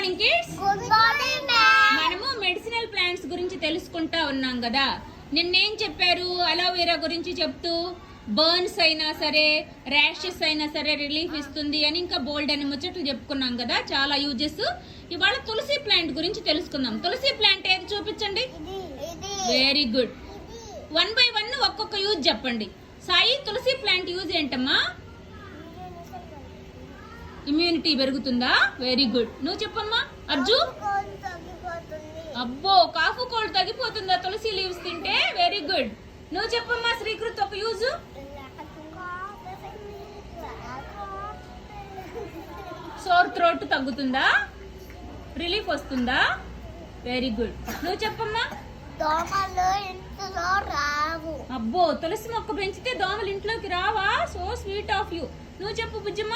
Morning kids. Good morning ma'am. మనము medicinal plants గురించి తెలుసుకుంటా ఉన్నాం కదా. నిన్నేం చెప్పారు? అలోవెరా గురించి చెప్తూ బర్న్స్ అయినా సరే, ర్యాషెస్ అయినా సరే రిలీఫ్ ఇస్తుంది అని ఇంకా బోల్డ్ అని ముచ్చట్లు చెప్పుకున్నాం కదా, చాలా యూజెస్. ఇవాళ తులసి ప్లాంట్ గురించి తెలుసుకుందాం. తులసి ప్లాంట్ ఏది చూపించండి. Very good. 1 by 1 ఒక్కొక్క యూజ్ చెప్పండి. సాయి, తులసి ప్లాంట్ యూజ్ ఏంటమ్మా? ఇమ్యూనిటీ పెరుగుతుందా? Very good. నువ్వు చెప్పమ్మా అర్జు. అబ్బో, కాఫ్ కోల్డ్ తగ్గిపోతుందా తులసి లీవ్స్ తింటే? Very good. నువ్వు చెప్పమ్మా శ్రీకృత్ ఒక యూజ్. సోర్ థ్రోట్ తగ్గుతుందా? రిలీఫ్ వస్తుందా? Very good. నువ్వు చెప్పమ్మా. దోమలు ఇంట్లో రావు. అబ్బో, తులసి మొక్క పెంచితే దోమలు ఇంట్లోకి రావా? So sweet of you. నువ్వు చెప్పు బుజ్జమ్మ.